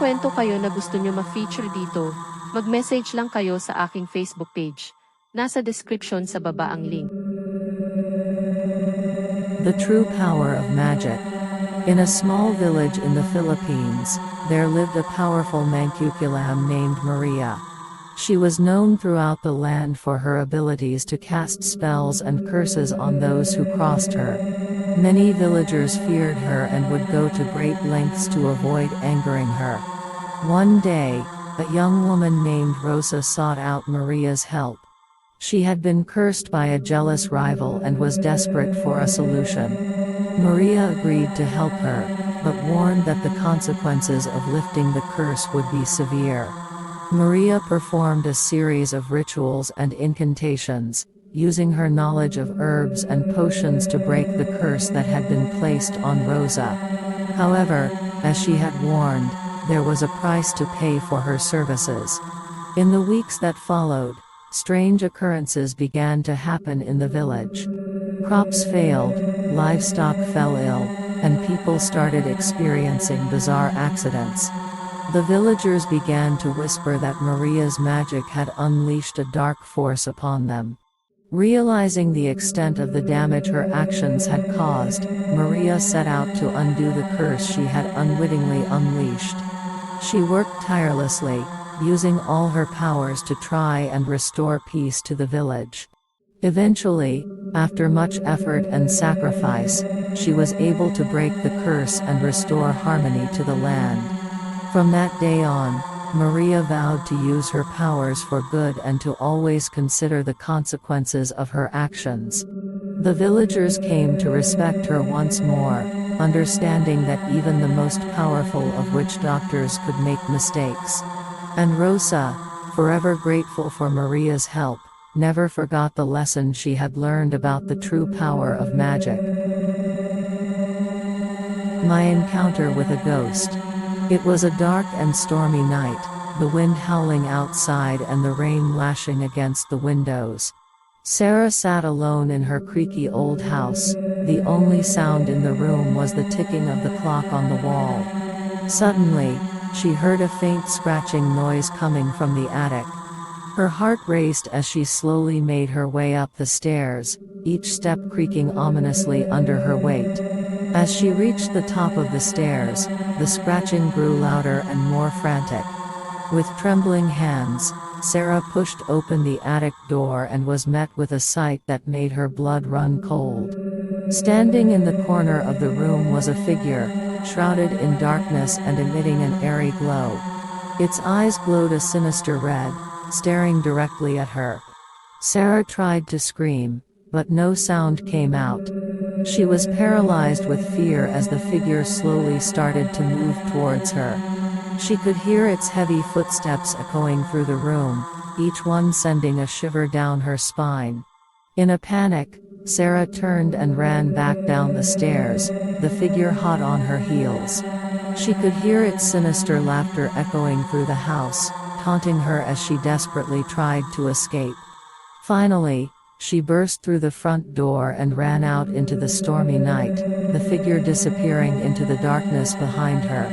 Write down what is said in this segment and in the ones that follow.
kwento kayo na gusto nyo ma-feature dito, mag-message lang kayo sa aking Facebook page. Nasa description sa baba ang link. The true power of magic. In a small village in the Philippines, there lived a powerful mancukulam named Maria. She was known throughout the land for her abilities to cast spells and curses on those who crossed her. Many villagers feared her and would go to great lengths to avoid angering her. One day, a young woman named Rosa sought out Maria's help. She had been cursed by a jealous rival and was desperate for a solution. Maria agreed to help her, but warned that the consequences of lifting the curse would be severe. Maria performed a series of rituals and incantations, using her knowledge of herbs and potions to break the curse that had been placed on Rosa. However, as she had warned, there was a price to pay for her services. In the weeks that followed, strange occurrences began to happen in the village. Crops failed, livestock fell ill, and people started experiencing bizarre accidents. The villagers began to whisper that Maria's magic had unleashed a dark force upon them. Realizing the extent of the damage her actions had caused, Maria set out to undo the curse she had unwittingly unleashed. She worked tirelessly, using all her powers to try and restore peace to the village. Eventually, after much effort and sacrifice, she was able to break the curse and restore harmony to the land. From that day on, Maria vowed to use her powers for good and to always consider the consequences of her actions. The villagers came to respect her once more, understanding that even the most powerful of witch doctors could make mistakes. And Rosa, forever grateful for Maria's help, never forgot the lesson she had learned about the true power of magic. My encounter with a ghost. It was a dark and stormy night, the wind howling outside and the rain lashing against the windows. Sarah sat alone in her creaky old house. The only sound in the room was the ticking of the clock on the wall. Suddenly, she heard a faint scratching noise coming from the attic. Her heart raced as she slowly made her way up the stairs, each step creaking ominously under her weight. As she reached the top of the stairs, the scratching grew louder and more frantic. With trembling hands, Sarah pushed open the attic door and was met with a sight that made her blood run cold. Standing in the corner of the room was a figure, shrouded in darkness and emitting an airy glow. Its eyes glowed a sinister red, staring directly at her. Sarah tried to scream, but no sound came out. She was paralyzed with fear as the figure slowly started to move towards her. She could hear its heavy footsteps echoing through the room, each one sending a shiver down her spine. In a panic, Sarah turned and ran back down the stairs, the figure hot on her heels. She could hear its sinister laughter echoing through the house, taunting her as she desperately tried to escape. Finally, she burst through the front door and ran out into the stormy night, the figure disappearing into the darkness behind her.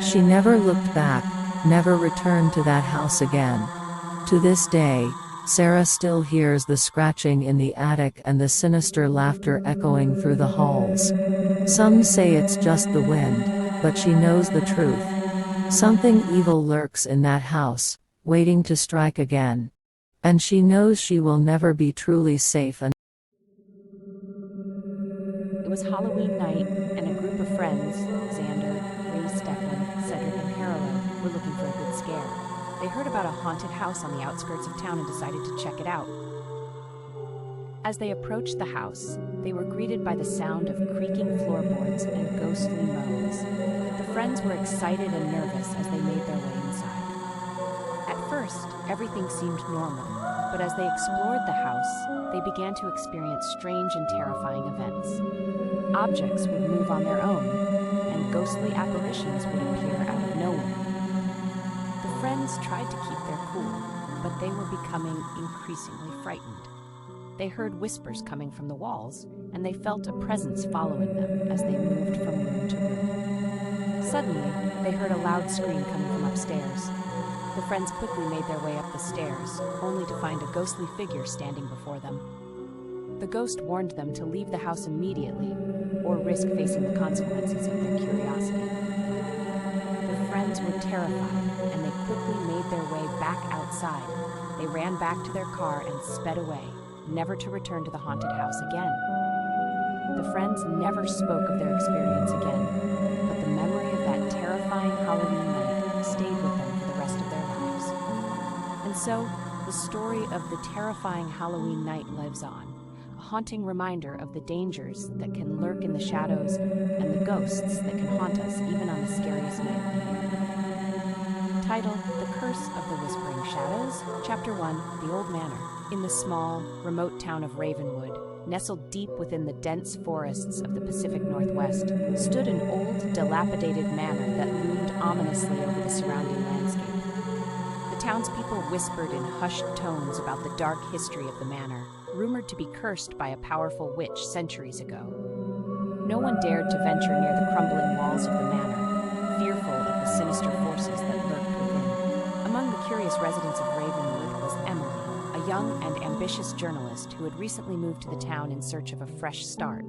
She never looked back, never returned to that house again. To this day, Sarah still hears the scratching in the attic and the sinister laughter echoing through the halls. Some say it's just the wind, but she knows the truth. Something evil lurks in that house, waiting to strike again. And she knows she will never be truly safe. It was Halloween night, and a group of friends, Xander, Ray, Stefan, Cedric, and Carolo, were looking for a good scare. They heard about a haunted house on the outskirts of town and decided to check it out. As they approached the house, they were greeted by the sound of creaking floorboards and ghostly moans. The friends were excited and nervous as they made their way inside. At first, everything seemed normal, but as they explored the house, they began to experience strange and terrifying events. Objects would move on their own, and ghostly apparitions would appear out of nowhere. The friends tried to keep their cool, but they were becoming increasingly frightened. They heard whispers coming from the walls, and they felt a presence following them as they moved from room to room. Suddenly, they heard a loud scream coming from upstairs. The friends quickly made their way up the stairs, only to find a ghostly figure standing before them. The ghost warned them to leave the house immediately, or risk facing the consequences of their curiosity. The friends were terrified, and they quickly made their way back outside. They ran back to their car and sped away, never to return to the haunted house again. The friends never spoke of their experience again, but the memory of that terrifying Halloween night stayed with them for the rest of their lives. And so, the story of the terrifying Halloween night lives on, a haunting reminder of the dangers that can lurk in the shadows and the ghosts that can haunt us even on the scariest night of the year. Titled The Curse of the Whispering Shadows, Chapter 1, The Old Manor. In the small, remote town of Ravenwood, nestled deep within the dense forests of the Pacific Northwest, stood an old, dilapidated manor that loomed ominously over the surrounding landscape. The townspeople whispered in hushed tones about the dark history of the manor, rumored to be cursed by a powerful witch centuries ago. No one dared to venture near the crumbling walls of the manor, fearful of the sinister forces that lurked within. Among the curious residents of Ravenwood was Emily, a young and ambitious journalist who had recently moved to the town in search of a fresh start.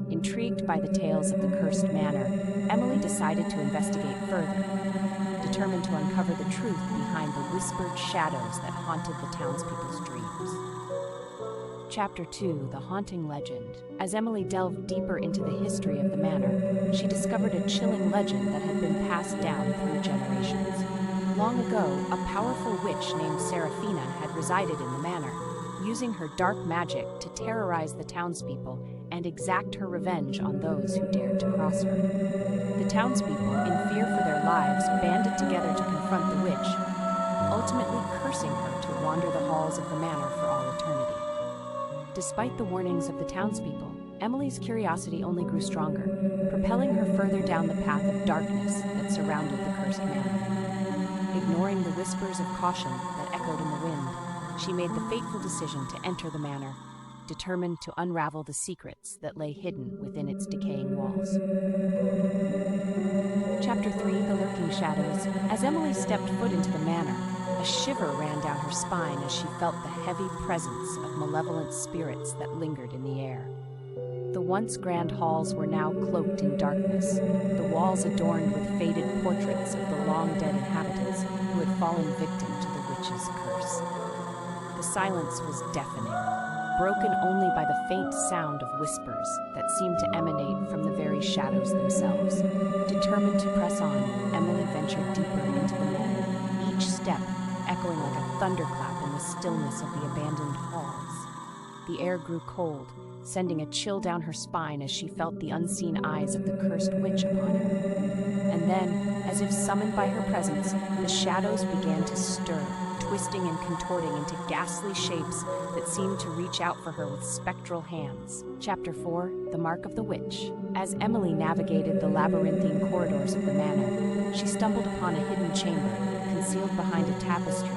Intrigued by the tales of the cursed manor, Emily decided to investigate further, determined to uncover the truth behind the whispered shadows that haunted the townspeople's dreams. Chapter 2, The Haunting Legend. As Emily delved deeper into the history of the manor, she discovered a chilling legend that had been passed down through generations. Long ago, a powerful witch named Serafina had resided in the manor, using her dark magic to terrorize the townspeople and exact her revenge on those who dared to cross her. The townspeople, in fear for their lives, banded together to confront the witch, ultimately cursing her to wander the halls of the manor for all eternity. Despite the warnings of the townspeople, Emily's curiosity only grew stronger, propelling her further down the path of darkness that surrounded the cursed manor. Ignoring the whispers of caution that echoed in the wind, she made the fateful decision to enter the manor, determined to unravel the secrets that lay hidden within its decaying walls. Chapter 3, The Lurking Shadows. As Emily stepped foot into the manor, a shiver ran down her spine as she felt the heavy presence of malevolent spirits that lingered in the air. The once grand halls were now cloaked in darkness, the walls adorned with faded portraits of the long-dead inhabitants who had fallen victim to the witch's curse. The silence was deafening, broken only by the faint sound of whispers that seemed to emanate from the very shadows themselves. Determined to press on, Emily ventured deeper into the manor, each step echoing like a thunderclap in the stillness of the abandoned halls. The air grew cold, sending a chill down her spine as she felt the unseen eyes of the cursed witch upon her. And then, as if summoned by her presence, the shadows began to stir, twisting and contorting into ghastly shapes that seemed to reach out for her with spectral hands. Chapter 4, The Mark of the Witch. As Emily navigated the labyrinthine corridors of the manor, she stumbled upon a hidden chamber, concealed behind a tapestry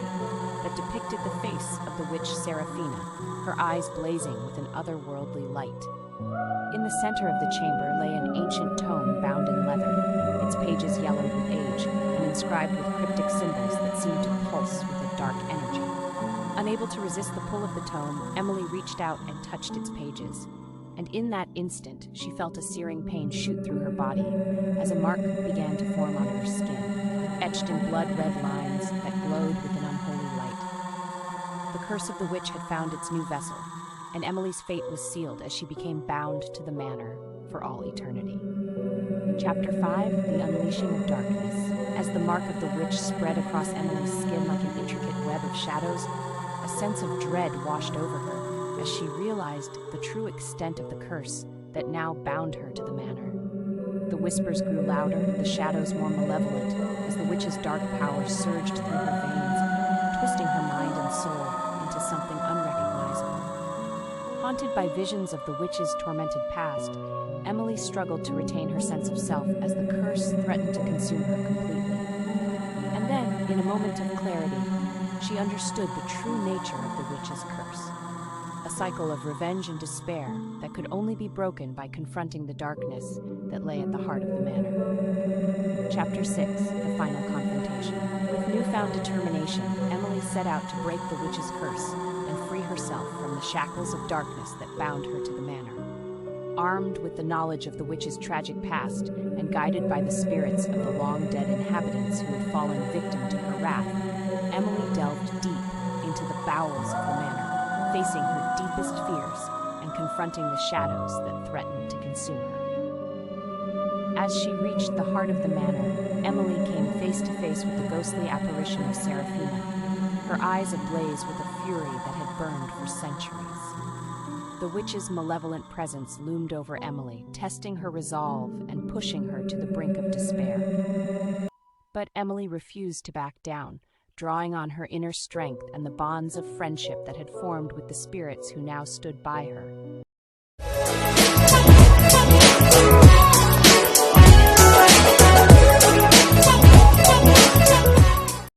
that depicted the face of the witch Serafina, her eyes blazing with an otherworldly light. In the center of the chamber lay an ancient tome bound in leather, its pages yellowed with age and inscribed with cryptic symbols that seemed to pulse with a dark energy. Unable to resist the pull of the tome, Emily reached out and touched its pages. And in that instant, she felt a searing pain shoot through her body as a mark began to form on her skin, etched in blood-red lines that glowed with an unholy light. The curse of the witch had found its new vessel, and Emily's fate was sealed as she became bound to the manor for all eternity. Chapter 5, The Unleashing of Darkness. As the mark of the witch spread across Emily's skin like an intricate web of shadows, a sense of dread washed over her as she realized the true extent of the curse that now bound her to the manor. The whispers grew louder, the shadows more malevolent, as the witch's dark power surged through her veins, twisting her mind and soul into something unrecognizable. Haunted by visions of the witch's tormented past, Emily struggled to retain her sense of self as the curse threatened to consume her completely. And then, in a moment of clarity, she understood the true nature of the witch's curse. A cycle of revenge and despair that could only be broken by confronting the darkness that lay at the heart of the manor. Chapter 6: The Final Confrontation. With newfound determination, Emily set out to break the witch's curse and free herself from the shackles of darkness that bound her to the manor. Armed with the knowledge of the witch's tragic past and guided by the spirits of the long-dead inhabitants who had fallen victim to her wrath, Emily delved deep into the bowels of the manor, facing her deepest fears and confronting the shadows that threatened to consume her. As she reached the heart of the manor, Emily came face to face with the ghostly apparition of Seraphina, her eyes ablaze with a fury that had burned for centuries. The witch's malevolent presence loomed over Emily, testing her resolve and pushing her to the brink of despair. But Emily refused to back down, drawing on her inner strength and the bonds of friendship that had formed with the spirits who now stood by her.